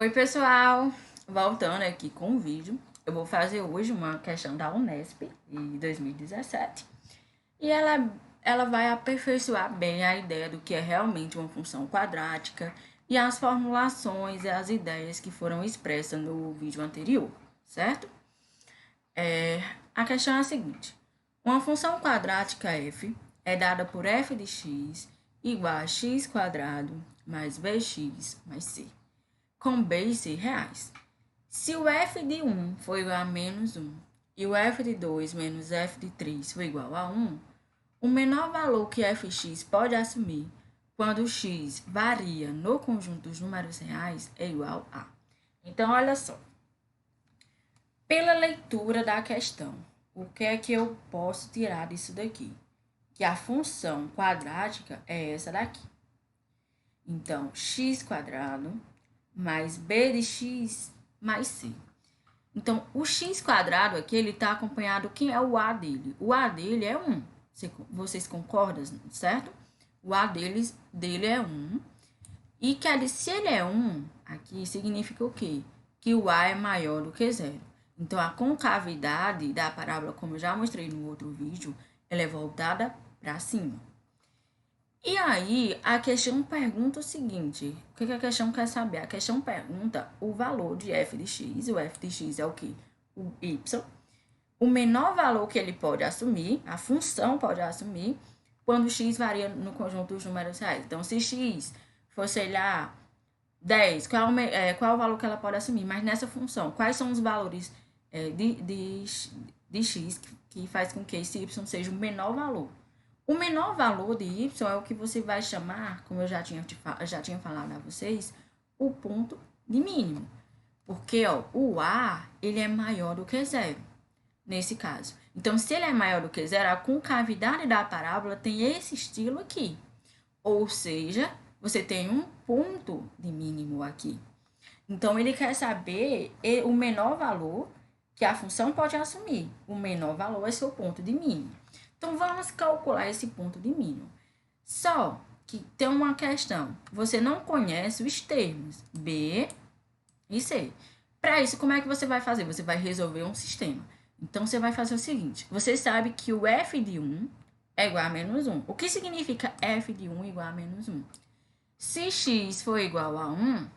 Oi, pessoal! Voltando aqui com o vídeo, eu vou fazer hoje uma questão da Unesp de 2017 e ela vai aperfeiçoar bem a ideia do que é realmente uma função quadrática e as formulações e as ideias que foram expressas no vídeo anterior, certo? A questão é a seguinte: uma função quadrática f é dada por f de x igual a x quadrado mais bx mais c, com b e c reais. Se o f de 1 for igual a menos 1 e o f de 2 menos f de 3 for igual a 1, o menor valor que fx pode assumir quando x varia no conjunto dos números reais é igual a. Então, olha só. Pela leitura da questão, o que é que eu posso tirar disso daqui? Que a função quadrática é essa daqui. Então, x quadrado mais b de x mais c. Então, o x quadrado aqui, ele está acompanhado, quem é o a dele? O a dele é 1. Vocês concordam, certo? O a dele é 1. E que se ele é 1, aqui significa o quê? Que o a é maior do que zero. Então, a concavidade da parábola, como eu já mostrei no outro vídeo, ela é voltada para cima. E aí, a questão pergunta o seguinte: o que a questão quer saber? A questão pergunta o valor de f de x, o f de x é o quê? O y. O menor valor que ele pode assumir, a função pode assumir, quando x varia no conjunto dos números reais. Então, se x for, sei lá, 10, qual é o valor que ela pode assumir? Mas nessa função, quais são os valores de x que faz com que esse y seja o menor valor? O menor valor de y é o que você vai chamar, como eu já tinha falado a vocês, o ponto de mínimo. Porque o A ele é maior do que zero, nesse caso. Então, se ele é maior do que zero, a concavidade da parábola tem esse estilo aqui. Ou seja, você tem um ponto de mínimo aqui. Então, ele quer saber o menor valor que a função pode assumir. O menor valor é seu ponto de mínimo. Então, vamos calcular esse ponto de mínimo. Só que tem uma questão. Você não conhece os termos B e C. Para isso, como é que você vai fazer? Você vai resolver um sistema. Então, você vai fazer o seguinte. Você sabe que o f de 1 é igual a menos 1. O que significa f de 1 igual a menos 1? Se x for igual a 1,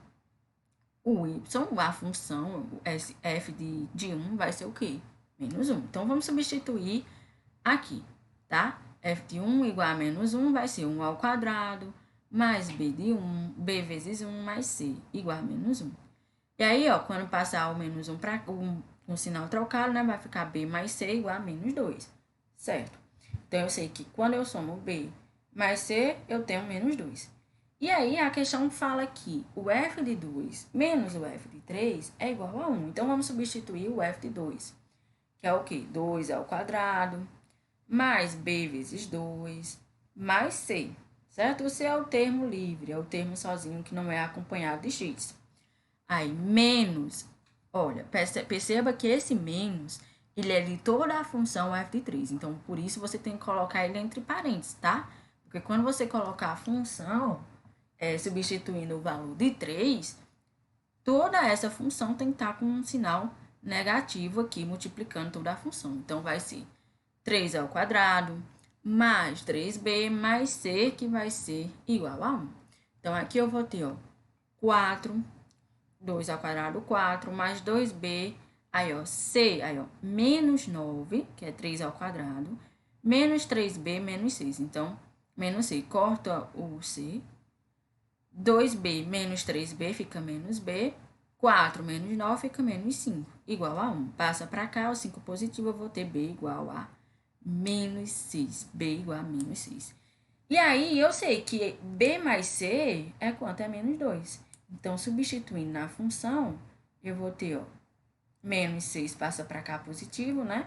o y, a função f de 1 vai ser o quê? Menos 1. Então, vamos substituir aqui, tá? F de 1 igual a menos 1 vai ser 1 ao quadrado, mais b de 1, b vezes 1, mais c igual a menos 1. E aí, ó, quando passar o menos 1 para um sinal trocado, né, vai ficar b mais c igual a menos 2, certo? Então, eu sei que quando eu somo b mais c, eu tenho menos 2. E aí, a questão fala que o f de 2 menos o f de 3 é igual a 1. Então, vamos substituir o f de 2, que é o quê? 2 ao quadrado, mais b vezes 2, mais c, certo? O c é o termo livre, é o termo sozinho que não é acompanhado de x. Aí, menos, olha, perceba que esse menos, ele é de toda a função f de 3. Então, por isso, você tem que colocar ele entre parênteses, tá? Porque quando você colocar a função, substituindo o valor de 3, toda essa função tem que estar com um sinal negativo aqui, multiplicando toda a função. Então, vai ser 3 ao quadrado, mais 3b, mais c, que vai ser igual a 1. Então, aqui eu vou ter, ó, 4, 2 ao quadrado, 4, mais 2b, aí, ó, c, aí, ó, menos 9, que é 3 ao quadrado, menos 3b, menos 6. Então, menos c, corta o c, 2b menos 3b fica menos b, 4 menos 9 fica menos 5, igual a 1. Passa para cá, o 5 positivo, eu vou ter b igual a menos 6. B igual a menos 6. E aí, eu sei que b mais c é quanto? É menos 2. Então, substituindo na função, eu vou ter, ó, menos 6 passa para cá positivo, né?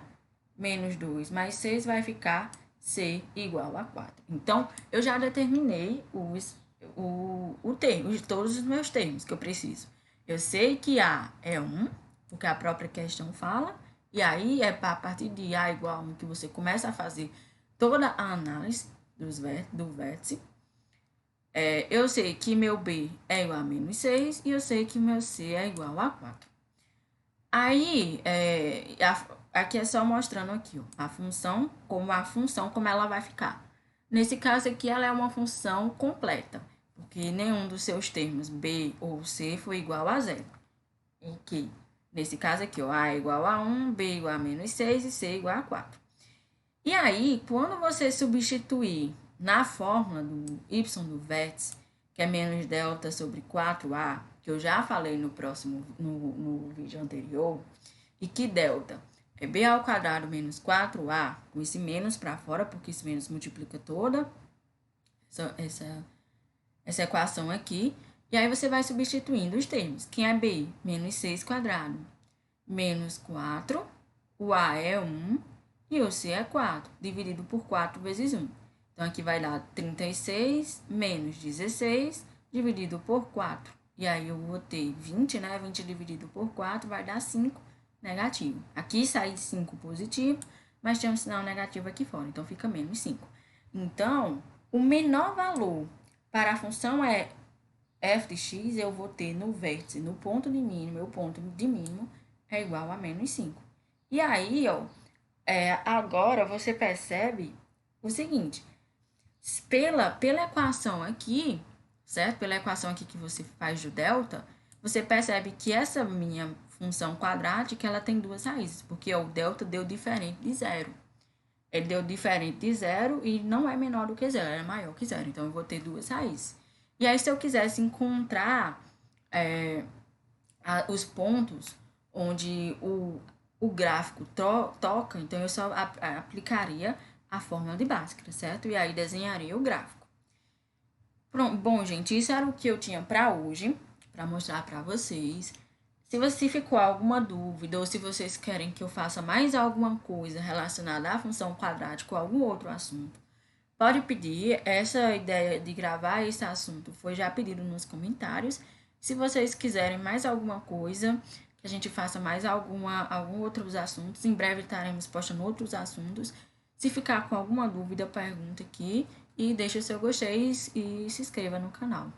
Menos 2 mais 6 vai ficar c igual a 4. Então, eu já determinei todos os meus termos que eu preciso. Eu sei que A é 1, porque a própria questão fala, e aí é a partir de A igual a 1 que você começa a fazer toda a análise do vértice. Eu sei que meu B é igual a menos 6 e eu sei que meu C é igual a 4. Aí, aqui é só mostrando aqui, ó, a função, como ela vai ficar. Nesse caso aqui, ela é uma função completa, porque nenhum dos seus termos B ou C foi igual a zero. Em que, nesse caso aqui, ó, A é igual a 1, B igual a menos 6 e C igual a 4. E aí, quando você substituir na fórmula do y do vértice, que é menos delta sobre 4a, que eu já falei no vídeo anterior, e que delta é b ao quadrado menos 4a, com esse menos para fora, porque esse menos multiplica toda essa equação aqui, e aí você vai substituindo os termos. Quem é b? Menos 6 quadrado, menos 4, o a é 1, e o C é 4, dividido por 4 vezes 1. Então, aqui vai dar 36 menos 16, dividido por 4. E aí, eu vou ter 20, né? 20 dividido por 4 vai dar 5 negativo. Aqui sai 5 positivo, mas tem um sinal negativo aqui fora, então fica menos 5. Então, o menor valor para a função f de x, eu vou ter no vértice, no ponto de mínimo, o ponto de mínimo é igual a menos 5. E aí, ó, agora você percebe o seguinte, pela equação aqui, certo? Pela equação aqui que você faz do delta, você percebe que essa minha função quadrática, ela tem duas raízes, porque o delta deu diferente de zero. Ele deu diferente de zero e não é menor do que zero, é maior que zero. Então, eu vou ter duas raízes. E aí, se eu quisesse encontrar os pontos onde o gráfico toca, então eu só aplicaria a fórmula de Bhaskara, certo? E aí desenharia o gráfico. Pronto, bom, gente, isso era o que eu tinha para hoje, para mostrar para vocês. Se você ficou alguma dúvida ou se vocês querem que eu faça mais alguma coisa relacionada à função quadrática ou algum outro assunto, pode pedir. Essa ideia de gravar esse assunto foi já pedido nos comentários. Se vocês quiserem mais alguma coisa, que a gente faça mais algum outros assuntos, em breve estaremos postando outros assuntos. Se ficar com alguma dúvida, pergunta aqui e deixe o seu gostei e se inscreva no canal.